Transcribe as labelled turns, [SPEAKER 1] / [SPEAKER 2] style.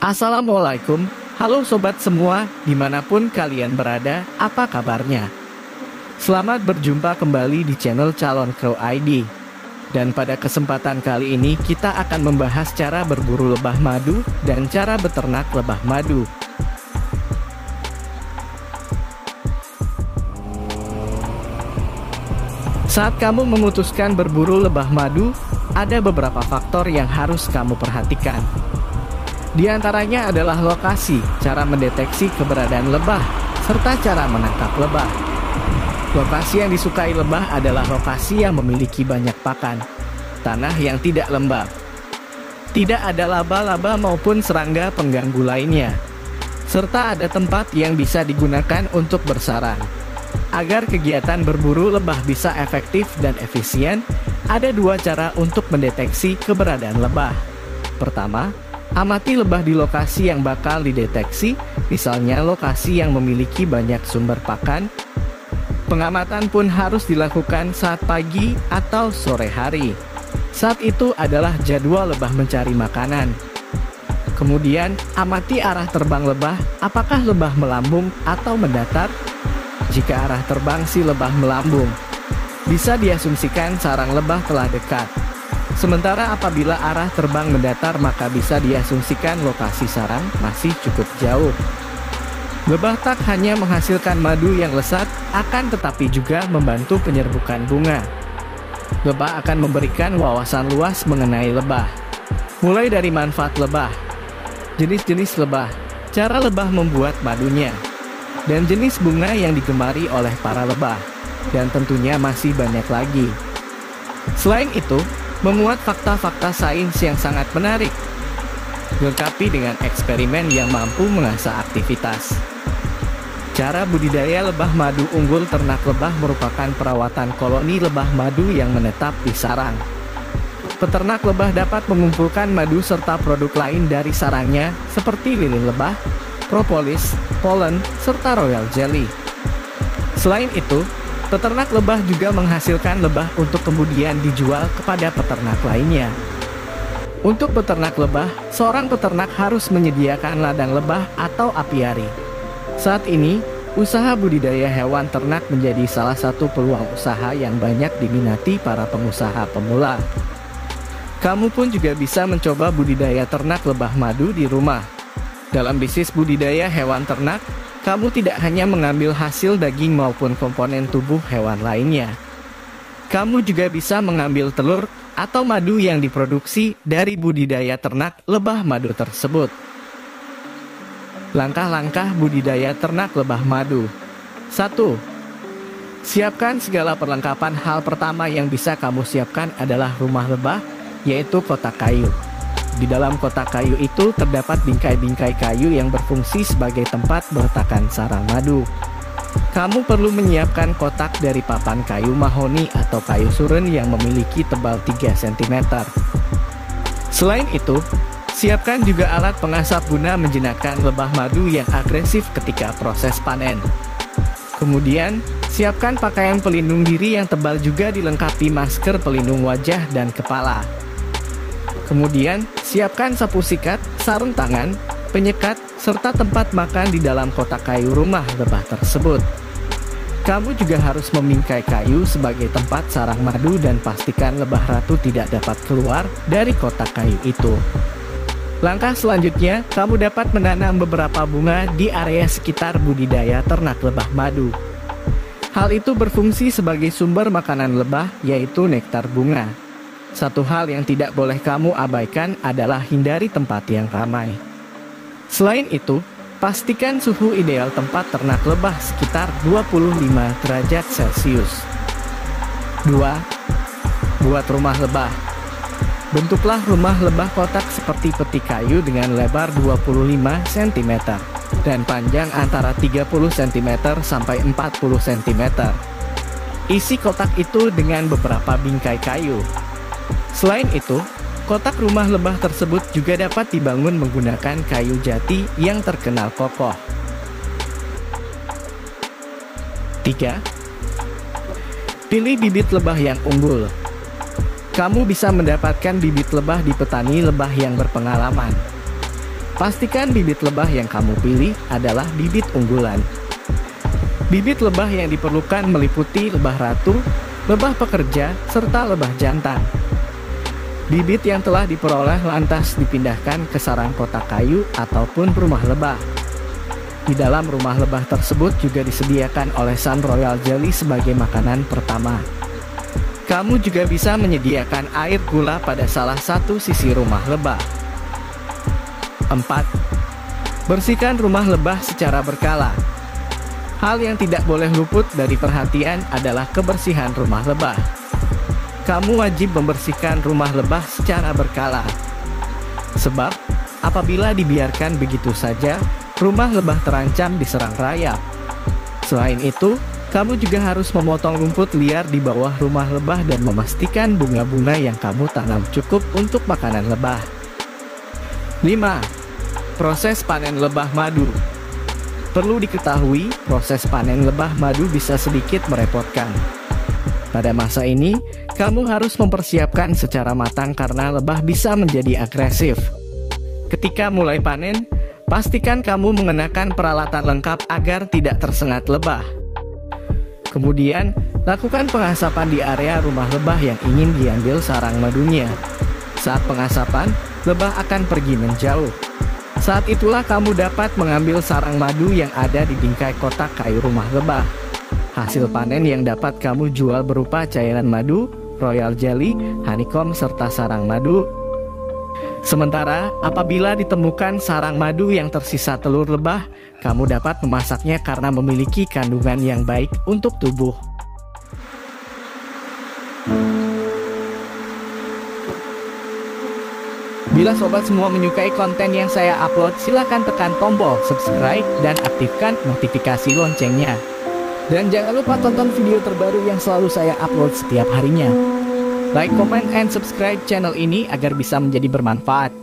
[SPEAKER 1] Assalamualaikum, halo sobat semua, dimanapun kalian berada, apa kabarnya? Selamat berjumpa kembali di channel Calon Crow ID. Dan pada kesempatan kali ini kita akan membahas cara berburu lebah madu dan cara beternak lebah madu. Saat kamu memutuskan berburu lebah madu, ada beberapa faktor yang harus kamu perhatikan. Di antaranya adalah lokasi, cara mendeteksi keberadaan lebah, serta cara menangkap lebah. Lokasi yang disukai lebah adalah lokasi yang memiliki banyak pakan, tanah yang tidak lembab. Tidak ada laba-laba maupun serangga pengganggu lainnya, serta ada tempat yang bisa digunakan untuk bersarang. Agar kegiatan berburu lebah bisa efektif dan efisien, ada dua cara untuk mendeteksi keberadaan lebah. Pertama, amati lebah di lokasi yang bakal dideteksi, misalnya lokasi yang memiliki banyak sumber pakan. Pengamatan pun harus dilakukan saat pagi atau sore hari. Saat itu adalah jadwal lebah mencari makanan. Kemudian, amati arah terbang lebah, apakah lebah melambung atau mendatar? Jika arah terbang si lebah melambung, bisa diasumsikan sarang lebah telah dekat. Sementara apabila arah terbang mendatar, maka bisa diasumsikan lokasi sarang masih cukup jauh. Lebah tak hanya menghasilkan madu yang lesat, akan tetapi juga membantu penyerbukan bunga. Lebah akan memberikan wawasan luas mengenai lebah. Mulai dari manfaat lebah, jenis-jenis lebah, cara lebah membuat madunya, dan jenis bunga yang digemari oleh para lebah, dan tentunya masih banyak lagi. Selain itu, memuat fakta-fakta sains yang sangat menarik, dilengkapi dengan eksperimen yang mampu mengasah aktivitas. Cara budidaya lebah madu unggul ternak lebah merupakan perawatan koloni lebah madu yang menetap di sarang. Peternak lebah dapat mengumpulkan madu serta produk lain dari sarangnya seperti lilin lebah, propolis, polen, serta royal jelly. Selain itu, peternak lebah juga menghasilkan lebah untuk kemudian dijual kepada peternak lainnya. Untuk peternak lebah, seorang peternak harus menyediakan ladang lebah atau apiari. Saat ini, usaha budidaya hewan ternak menjadi salah satu peluang usaha yang banyak diminati para pengusaha pemula. Kamu pun juga bisa mencoba budidaya ternak lebah madu di rumah. Dalam bisnis budidaya hewan ternak, kamu tidak hanya mengambil hasil daging maupun komponen tubuh hewan lainnya. Kamu juga bisa mengambil telur atau madu yang diproduksi dari budidaya ternak lebah madu tersebut. Langkah-langkah budidaya ternak lebah madu. 1. Siapkan segala perlengkapan. Hal pertama yang bisa kamu siapkan adalah rumah lebah, yaitu kotak kayu. Di dalam kotak kayu itu terdapat bingkai-bingkai kayu yang berfungsi sebagai tempat meletakkan sarang madu. Kamu perlu menyiapkan kotak dari papan kayu mahoni atau kayu suren yang memiliki tebal 3 cm. Selain itu, siapkan juga alat pengasap guna menjinakkan lebah madu yang agresif ketika proses panen. Kemudian, siapkan pakaian pelindung diri yang tebal, juga dilengkapi masker pelindung wajah dan kepala. Kemudian, siapkan sapu sikat, sarung tangan, penyekat, serta tempat makan di dalam kotak kayu rumah lebah tersebut. Kamu juga harus memingkai kayu sebagai tempat sarang madu dan pastikan lebah ratu tidak dapat keluar dari kotak kayu itu. Langkah selanjutnya, kamu dapat menanam beberapa bunga di area sekitar budidaya ternak lebah madu. Hal itu berfungsi sebagai sumber makanan lebah, yaitu nektar bunga. Satu hal yang tidak boleh kamu abaikan adalah hindari tempat yang ramai. Selain itu, pastikan suhu ideal tempat ternak lebah sekitar 25 derajat Celcius. 2. Buat rumah lebah. Bentuklah rumah lebah kotak seperti peti kayu dengan lebar 25 cm dan panjang antara 30 cm sampai 40 cm. Isi kotak itu dengan beberapa bingkai kayu. Selain itu, kotak rumah lebah tersebut juga dapat dibangun menggunakan kayu jati yang terkenal kokoh. 3. Pilih bibit lebah yang unggul. Kamu bisa mendapatkan bibit lebah di petani lebah yang berpengalaman. Pastikan bibit lebah yang kamu pilih adalah bibit unggulan. Bibit lebah yang diperlukan meliputi lebah ratu, lebah pekerja, serta lebah jantan. Bibit yang telah diperoleh lantas dipindahkan ke sarang kotak kayu ataupun rumah lebah. Di dalam rumah lebah tersebut juga disediakan olesan royal jelly sebagai makanan pertama. Kamu juga bisa menyediakan air gula pada salah satu sisi rumah lebah. 4. Bersihkan rumah lebah secara berkala. Hal yang tidak boleh luput dari perhatian adalah kebersihan rumah lebah. Kamu wajib membersihkan rumah lebah secara berkala. Sebab, apabila dibiarkan begitu saja, rumah lebah terancam diserang rayap. Selain itu, kamu juga harus memotong rumput liar di bawah rumah lebah dan memastikan bunga-bunga yang kamu tanam cukup untuk makanan lebah. 5. Proses panen lebah madu. Perlu diketahui, proses panen lebah madu bisa sedikit merepotkan. Pada masa ini, kamu harus mempersiapkan secara matang karena lebah bisa menjadi agresif. Ketika mulai panen, pastikan kamu mengenakan peralatan lengkap agar tidak tersengat lebah. Kemudian, lakukan pengasapan di area rumah lebah yang ingin diambil sarang madunya. Saat pengasapan, lebah akan pergi menjauh. Saat itulah kamu dapat mengambil sarang madu yang ada di bingkai kotak kayu rumah lebah. Hasil panen yang dapat kamu jual berupa cairan madu, royal jelly, honeycomb, serta sarang madu. Sementara, apabila ditemukan sarang madu yang tersisa telur lebah, kamu dapat memasaknya karena memiliki kandungan yang baik untuk tubuh. Bila sobat semua menyukai konten yang saya upload, silahkan tekan tombol subscribe dan aktifkan notifikasi loncengnya. Dan jangan lupa tonton video terbaru yang selalu saya upload setiap harinya. Like, comment, and subscribe channel ini agar bisa menjadi bermanfaat.